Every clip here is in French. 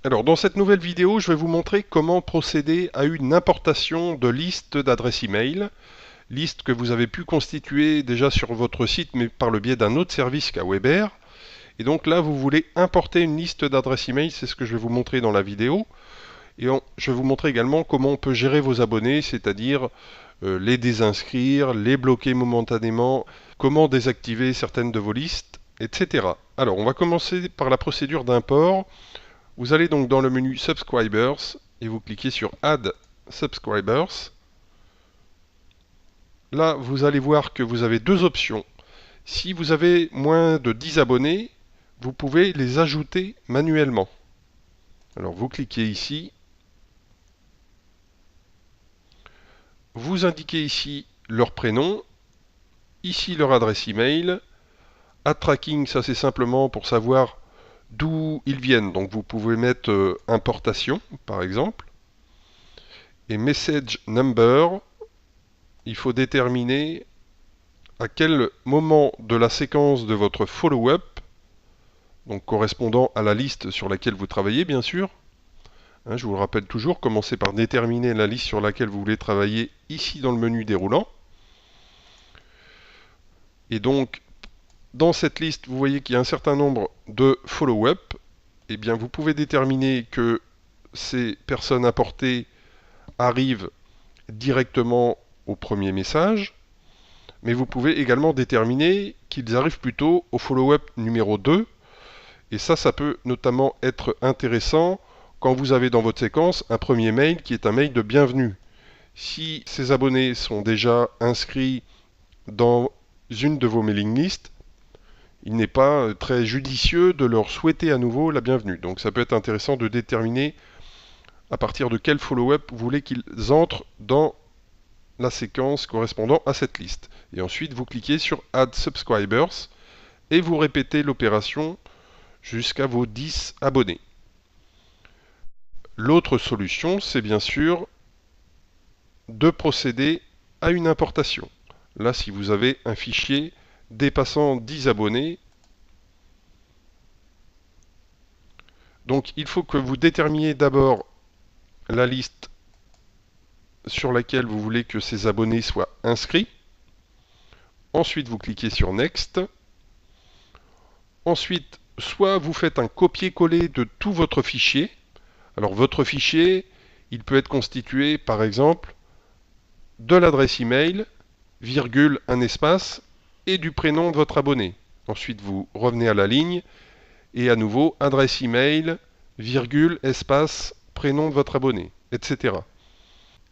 Alors dans cette nouvelle vidéo, je vais vous montrer comment procéder à une importation de listes d'adresses email, liste que vous avez pu constituer déjà sur votre site mais par le biais d'un autre service qu'Aweber. Et donc là, vous voulez importer une liste d'adresses email, c'est ce que je vais vous montrer dans la vidéo. Et je vais vous montrer également comment on peut gérer vos abonnés, c'est-à-dire les désinscrire, les bloquer momentanément, comment désactiver certaines de vos listes, etc. Alors on va commencer par la procédure d'import. Vous allez donc dans le menu Subscribers et vous cliquez sur Add Subscribers. Là, vous allez voir que vous avez deux options. Si vous avez moins de 10 abonnés, vous pouvez les ajouter manuellement. Alors vous cliquez ici. Vous indiquez ici leur prénom, ici leur adresse email. Add Tracking, ça c'est simplement pour savoir d'où ils viennent. Donc vous pouvez mettre importation par exemple. Et Message Number, il faut déterminer à quel moment de la séquence de votre follow-up, donc correspondant à la liste sur laquelle vous travaillez bien sûr, je vous le rappelle toujours, commencez par déterminer la liste sur laquelle vous voulez travailler ici dans le menu déroulant. Et donc, dans cette liste, vous voyez qu'il y a un certain nombre de follow-up. Eh bien, vous pouvez déterminer que ces personnes importées arrivent directement au premier message, mais vous pouvez également déterminer qu'ils arrivent plutôt au follow-up numéro 2, et ça peut notamment être intéressant quand vous avez dans votre séquence un premier mail qui est un mail de bienvenue. Si ces abonnés sont déjà inscrits dans une de vos mailing lists, il n'est pas très judicieux de leur souhaiter à nouveau la bienvenue. Donc ça peut être intéressant de déterminer à partir de quel follow-up vous voulez qu'ils entrent dans la séquence correspondant à cette liste. Et ensuite, vous cliquez sur Add Subscribers et vous répétez l'opération jusqu'à vos 10 abonnés. L'autre solution, c'est bien sûr de procéder à une importation. Là, si vous avez un fichier dépassant 10 abonnés, donc il faut que vous déterminiez d'abord la liste sur laquelle vous voulez que ces abonnés soient inscrits. Ensuite, vous cliquez sur Next. Ensuite, soit vous faites un copier-coller de tout votre fichier. Alors votre fichier, il peut être constitué par exemple de l'adresse email, virgule, un espace, et du prénom de votre abonné. Ensuite, vous revenez à la ligne, et à nouveau, adresse email, virgule, espace, prénom de votre abonné, etc.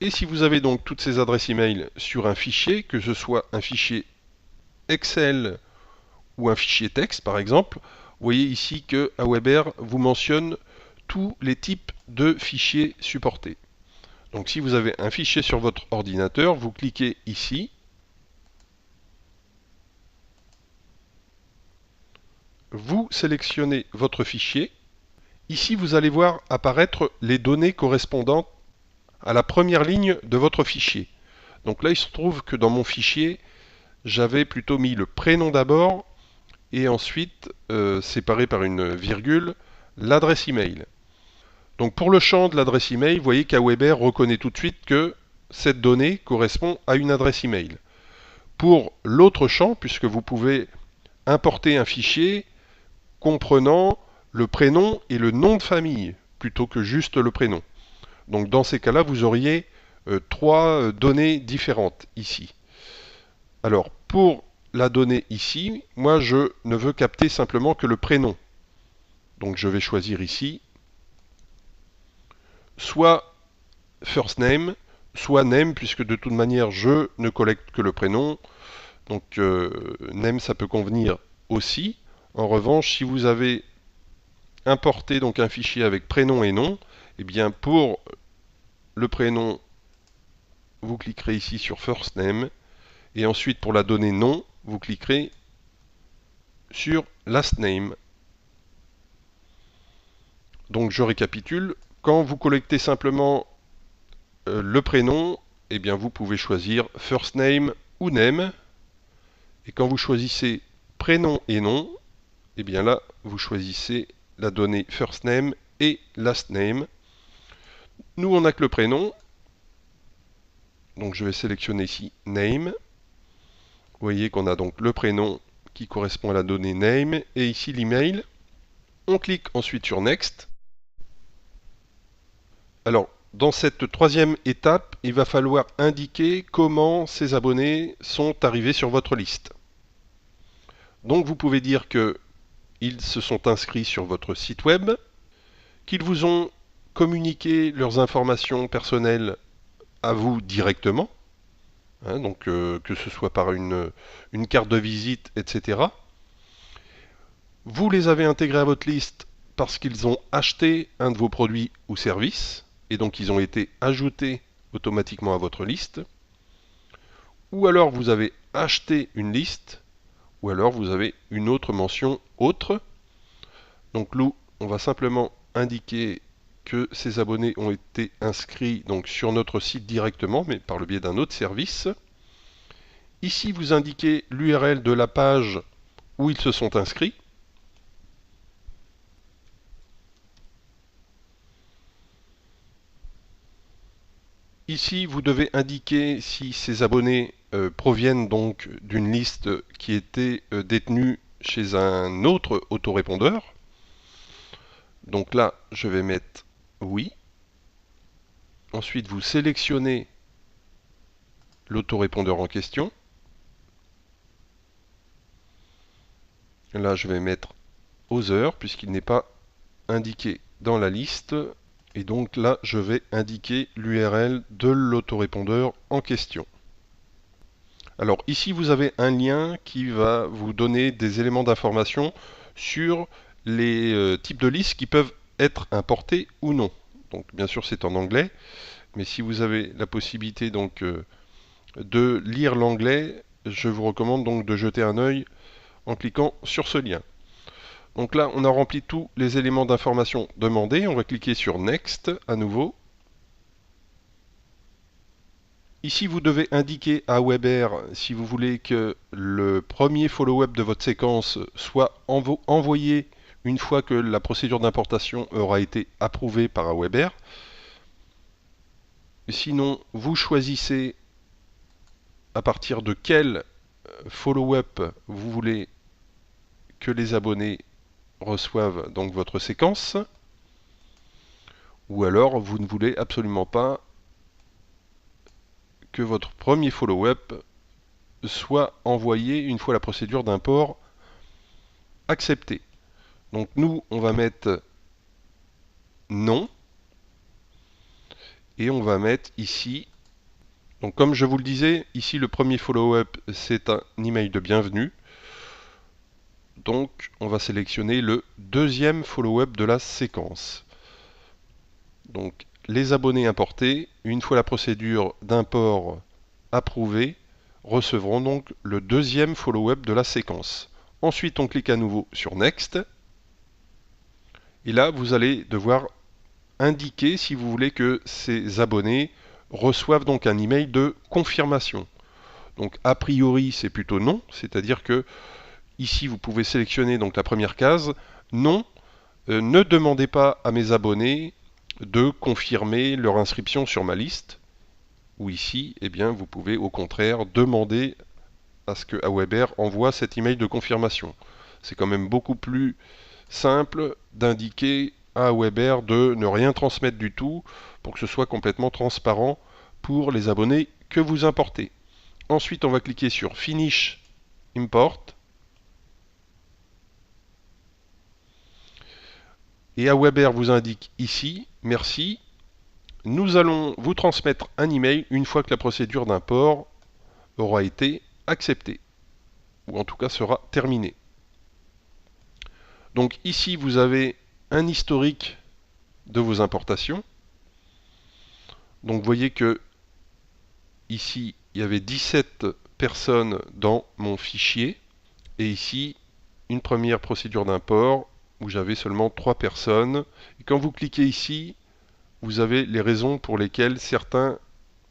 Et si vous avez donc toutes ces adresses email sur un fichier, que ce soit un fichier Excel ou un fichier texte par exemple, vous voyez ici que Aweber vous mentionne tous les types de fichiers supportés. Donc si vous avez un fichier sur votre ordinateur, vous cliquez ici. Vous sélectionnez votre fichier. Ici, vous allez voir apparaître les données correspondantes à la première ligne de votre fichier. Donc là, il se trouve que dans mon fichier, j'avais plutôt mis le prénom d'abord et ensuite, séparé par une virgule, l'adresse email. Donc pour le champ de l'adresse email, vous voyez qu'Aweber reconnaît tout de suite que cette donnée correspond à une adresse email. Pour l'autre champ, puisque vous pouvez importer un fichier comprenant le prénom et le nom de famille, plutôt que juste le prénom. Donc dans ces cas-là, vous auriez trois données différentes ici. Alors pour la donnée ici, moi je ne veux capter simplement que le prénom. Donc je vais choisir ici soit first name, soit name, puisque de toute manière je ne collecte que le prénom. Donc name ça peut convenir aussi. En revanche, si vous avez importé donc un fichier avec prénom et nom, eh bien pour le prénom, vous cliquerez ici sur first name et ensuite pour la donnée nom, vous cliquerez sur last name. Donc je récapitule, quand vous collectez simplement le prénom, eh bien vous pouvez choisir first name ou name. Et quand vous choisissez prénom et nom, eh bien là vous choisissez la donnée first name et last name. Nous, on n'a que le prénom. Donc je vais sélectionner ici name. Vous voyez qu'on a donc le prénom qui correspond à la donnée name et ici l'email. On clique ensuite sur next. Alors, dans cette troisième étape, il va falloir indiquer comment ces abonnés sont arrivés sur votre liste. Donc vous pouvez dire qu'ils se sont inscrits sur votre site web, qu'ils vous ont communiqué leurs informations personnelles à vous directement, donc que ce soit par une carte de visite, etc. Vous les avez intégrés à votre liste parce qu'ils ont acheté un de vos produits ou services, et donc ils ont été ajoutés automatiquement à votre liste. Ou alors vous avez acheté une liste, ou alors vous avez une autre mention autre. Donc nous, on va simplement indiquer que ces abonnés ont été inscrits donc sur notre site directement, mais par le biais d'un autre service. Ici, vous indiquez l'URL de la page où ils se sont inscrits. Ici, vous devez indiquer si ces abonnés proviennent donc d'une liste qui était détenue chez un autre autorépondeur. Donc là, je vais mettre oui. Ensuite, vous sélectionnez l'autorépondeur en question. Là, je vais mettre Other puisqu'il n'est pas indiqué dans la liste. Et donc là, je vais indiquer l'URL de l'autorépondeur en question. Alors ici, vous avez un lien qui va vous donner des éléments d'information sur les types de listes qui peuvent être importés ou non. Donc bien sûr, c'est en anglais, mais si vous avez la possibilité donc de lire l'anglais, je vous recommande donc de jeter un œil en cliquant sur ce lien. Donc là, on a rempli tous les éléments d'information demandés. On va cliquer sur Next à nouveau. Ici, vous devez indiquer à Weber si vous voulez que le premier follow-up de votre séquence soit envoyé une fois que la procédure d'importation aura été approuvée par Aweber. Sinon, vous choisissez à partir de quel follow-up vous voulez que les abonnés reçoivent donc votre séquence, ou alors vous ne voulez absolument pas que votre premier follow-up soit envoyé une fois la procédure d'import acceptée. Donc nous, on va mettre non, et on va mettre ici, donc comme je vous le disais, ici le premier follow-up c'est un email de bienvenue. Donc on va sélectionner le deuxième follow-up de la séquence. Donc les abonnés importés, une fois la procédure d'import approuvée, recevront donc le deuxième follow-up de la séquence. Ensuite on clique à nouveau sur Next. Et là vous allez devoir indiquer si vous voulez que ces abonnés reçoivent donc un email de confirmation. Donc a priori c'est plutôt non, c'est-à-dire que ici vous pouvez sélectionner donc la première case, non, ne demandez pas à mes abonnés de confirmer leur inscription sur ma liste, ou ici, eh bien, vous pouvez au contraire demander à ce que Aweber envoie cet email de confirmation. C'est quand même beaucoup plus simple d'indiquer à Aweber de ne rien transmettre du tout pour que ce soit complètement transparent pour les abonnés que vous importez. Ensuite, on va cliquer sur Finish Import. Et Aweber vous indique ici, merci, nous allons vous transmettre un email une fois que la procédure d'import aura été acceptée, ou en tout cas sera terminée. Donc ici vous avez un historique de vos importations. Donc vous voyez que ici il y avait 17 personnes dans mon fichier, et ici une première procédure d'import où j'avais seulement 3 personnes. Et quand vous cliquez ici, vous avez les raisons pour lesquelles certains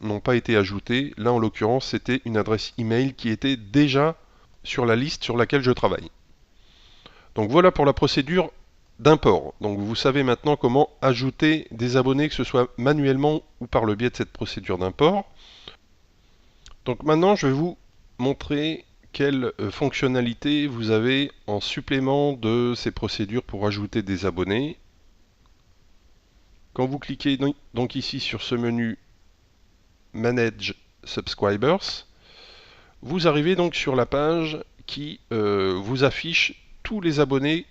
n'ont pas été ajoutés. Là, en l'occurrence, c'était une adresse email qui était déjà sur la liste sur laquelle je travaille. Donc voilà pour la procédure d'import. Donc vous savez maintenant comment ajouter des abonnés, que ce soit manuellement ou par le biais de cette procédure d'import. Donc maintenant, je vais vous montrer quelles fonctionnalités vous avez en supplément de ces procédures pour ajouter des abonnés. Quand vous cliquez donc ici sur ce menu Manage Subscribers, vous arrivez donc sur la page qui vous affiche tous les abonnés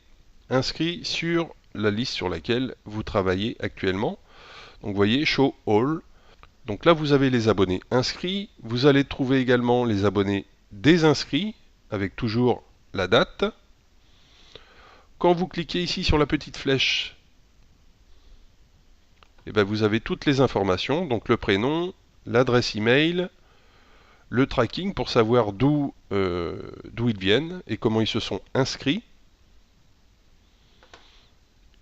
inscrits sur la liste sur laquelle vous travaillez actuellement. Donc vous voyez Show All. Donc là vous avez les abonnés inscrits. Vous allez trouver également les abonnés désinscrits avec toujours la date. Quand vous cliquez ici sur la petite flèche, et bien vous avez toutes les informations, donc le prénom, l'adresse email, le tracking pour savoir d'où ils viennent et comment ils se sont inscrits.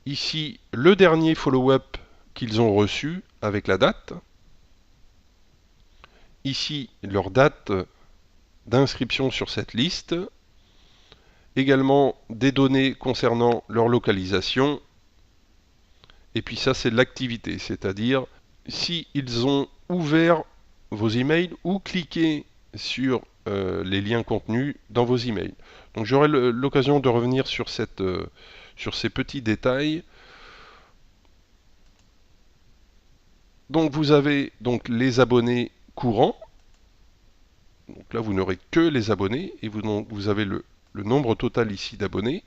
Ici, le dernier follow-up qu'ils ont reçu avec la date. Ici, leur date d'inscription sur cette liste. Également des données concernant leur localisation. Et puis ça, c'est l'activité, c'est-à-dire si ils ont ouvert vos emails ou cliqué sur les liens contenus dans vos emails. Donc j'aurai l'occasion de revenir sur ces petits détails. Donc vous avez donc les abonnés courants. Donc là, vous n'aurez que les abonnés et vous avez le nombre total ici d'abonnés.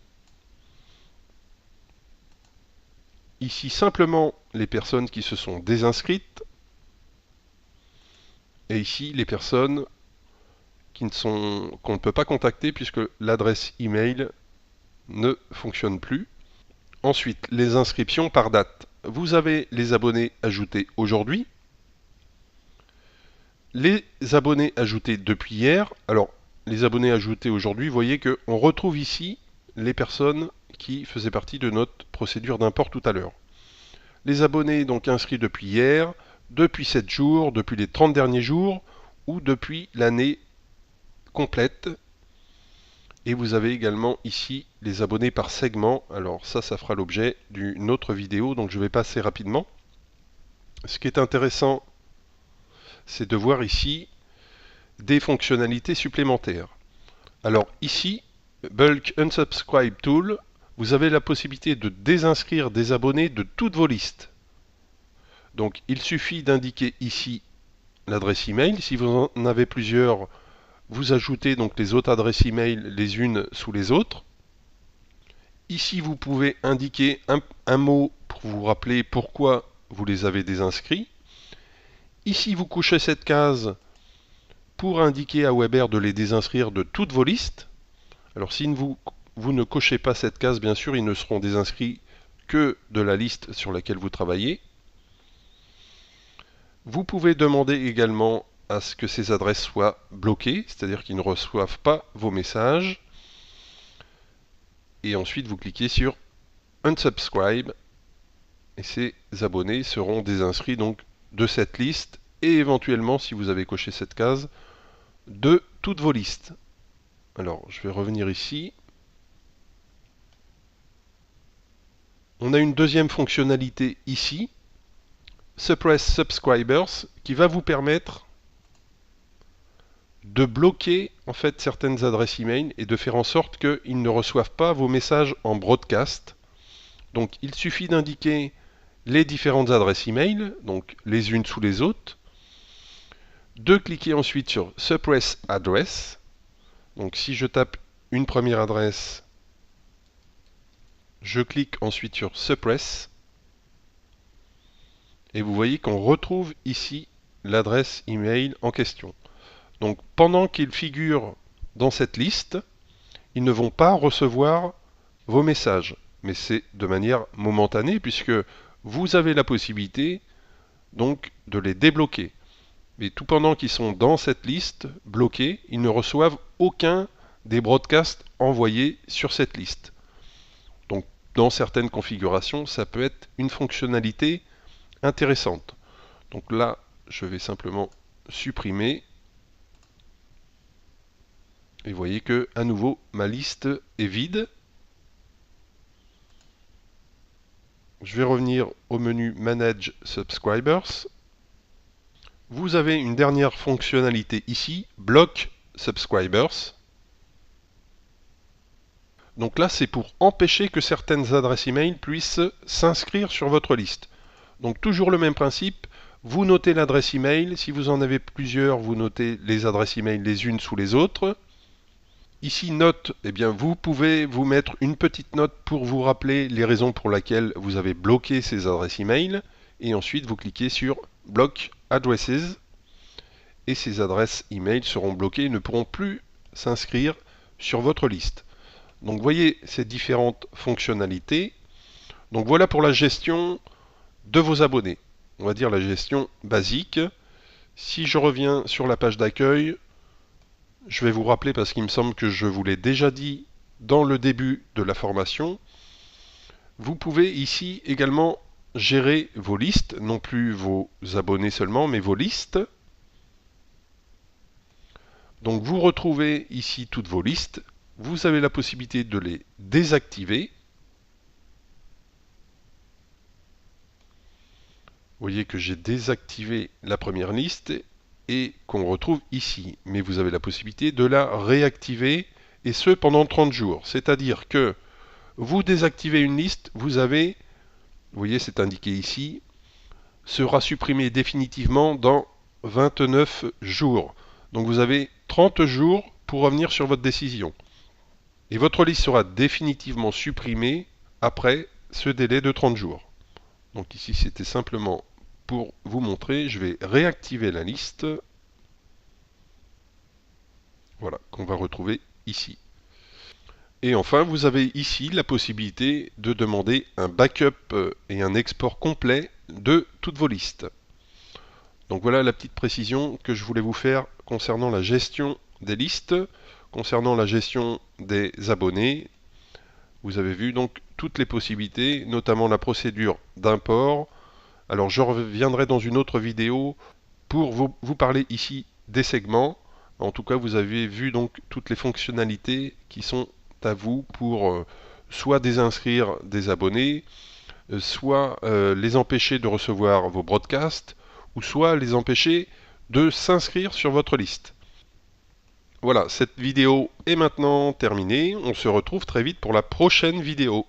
Ici, simplement les personnes qui se sont désinscrites. Et ici, les personnes qu'on ne peut pas contacter puisque l'adresse email ne fonctionne plus. Ensuite, les inscriptions par date. Vous avez les abonnés ajoutés aujourd'hui. Les abonnés ajoutés depuis hier. Alors, les abonnés ajoutés aujourd'hui, vous voyez qu'on retrouve ici les personnes qui faisaient partie de notre procédure d'import tout à l'heure. Les abonnés donc inscrits depuis hier, depuis 7 jours, depuis les 30 derniers jours ou depuis l'année complète. Et vous avez également ici les abonnés par segment. Alors ça fera l'objet d'une autre vidéo, donc je vais passer rapidement. Ce qui est intéressant, c'est de voir ici des fonctionnalités supplémentaires. Alors ici, Bulk Unsubscribe Tool, vous avez la possibilité de désinscrire des abonnés de toutes vos listes. Donc il suffit d'indiquer ici l'adresse email. Si vous en avez plusieurs, vous ajoutez donc les autres adresses email les unes sous les autres. Ici, vous pouvez indiquer un mot pour vous rappeler pourquoi vous les avez désinscrits. Ici, vous cochez cette case pour indiquer à Weber de les désinscrire de toutes vos listes. Alors si vous ne cochez pas cette case, bien sûr, ils ne seront désinscrits que de la liste sur laquelle vous travaillez. Vous pouvez demander également à ce que ces adresses soient bloquées, c'est-à-dire qu'ils ne reçoivent pas vos messages. Et ensuite, vous cliquez sur Unsubscribe et ces abonnés seront désinscrits donc de cette liste et éventuellement, si vous avez coché cette case, de toutes vos listes. Alors, je vais revenir ici. On a une deuxième fonctionnalité ici, Suppress Subscribers, qui va vous permettre de bloquer en fait certaines adresses email et de faire en sorte qu'ils ne reçoivent pas vos messages en broadcast. Donc il suffit d'indiquer les différentes adresses email, donc les unes sous les autres, de cliquer ensuite sur Suppress Address. Donc si je tape une première adresse, je clique ensuite sur Suppress. Et vous voyez qu'on retrouve ici l'adresse email en question. Donc pendant qu'ils figurent dans cette liste, ils ne vont pas recevoir vos messages. Mais c'est de manière momentanée puisque vous avez la possibilité donc de les débloquer. Mais tout pendant qu'ils sont dans cette liste bloqués, ils ne reçoivent aucun des broadcasts envoyés sur cette liste. Donc dans certaines configurations, ça peut être une fonctionnalité intéressante. Donc là, je vais simplement supprimer. Et vous voyez que à nouveau ma liste est vide. je vais revenir au menu Manage Subscribers. Vous avez une dernière fonctionnalité ici, Block Subscribers. Donc là, c'est pour empêcher que certaines adresses email puissent s'inscrire sur votre liste. Donc toujours le même principe, vous notez l'adresse email. Si vous en avez plusieurs, vous notez les adresses email les unes sous les autres. Ici, note, eh bien, vous pouvez vous mettre une petite note pour vous rappeler les raisons pour lesquelles vous avez bloqué ces adresses email. Et ensuite, vous cliquez sur Block Addresses. Et ces adresses email seront bloquées et ne pourront plus s'inscrire sur votre liste. Donc, voyez ces différentes fonctionnalités. Donc, voilà pour la gestion de vos abonnés. On va dire la gestion basique. Si je reviens sur la page d'accueil, je vais vous rappeler parce qu'il me semble que je vous l'ai déjà dit dans le début de la formation. Vous pouvez ici également gérer vos listes, non plus vos abonnés seulement, mais vos listes. Donc vous retrouvez ici toutes vos listes. Vous avez la possibilité de les désactiver. Vous voyez que j'ai désactivé la première liste et qu'on retrouve ici. Mais vous avez la possibilité de la réactiver et ce pendant 30 jours. C'est-à-dire que vous désactivez une liste, vous avez, vous voyez c'est indiqué ici, sera supprimée définitivement dans 29 jours. Donc vous avez 30 jours pour revenir sur votre décision. Et votre liste sera définitivement supprimée après ce délai de 30 jours. Donc ici c'était simplement pour vous montrer, je vais réactiver la liste. Voilà, qu'on va retrouver ici. Et enfin, vous avez ici la possibilité de demander un backup et un export complet de toutes vos listes. Donc voilà la petite précision que je voulais vous faire concernant la gestion des listes, concernant la gestion des abonnés. Vous avez vu donc toutes les possibilités, notamment la procédure d'import. Alors je reviendrai dans une autre vidéo pour vous parler ici des segments. En tout cas, vous avez vu donc toutes les fonctionnalités qui sont à vous pour soit désinscrire des abonnés, soit les empêcher de recevoir vos broadcasts, ou soit les empêcher de s'inscrire sur votre liste. Voilà, cette vidéo est maintenant terminée. On se retrouve très vite pour la prochaine vidéo.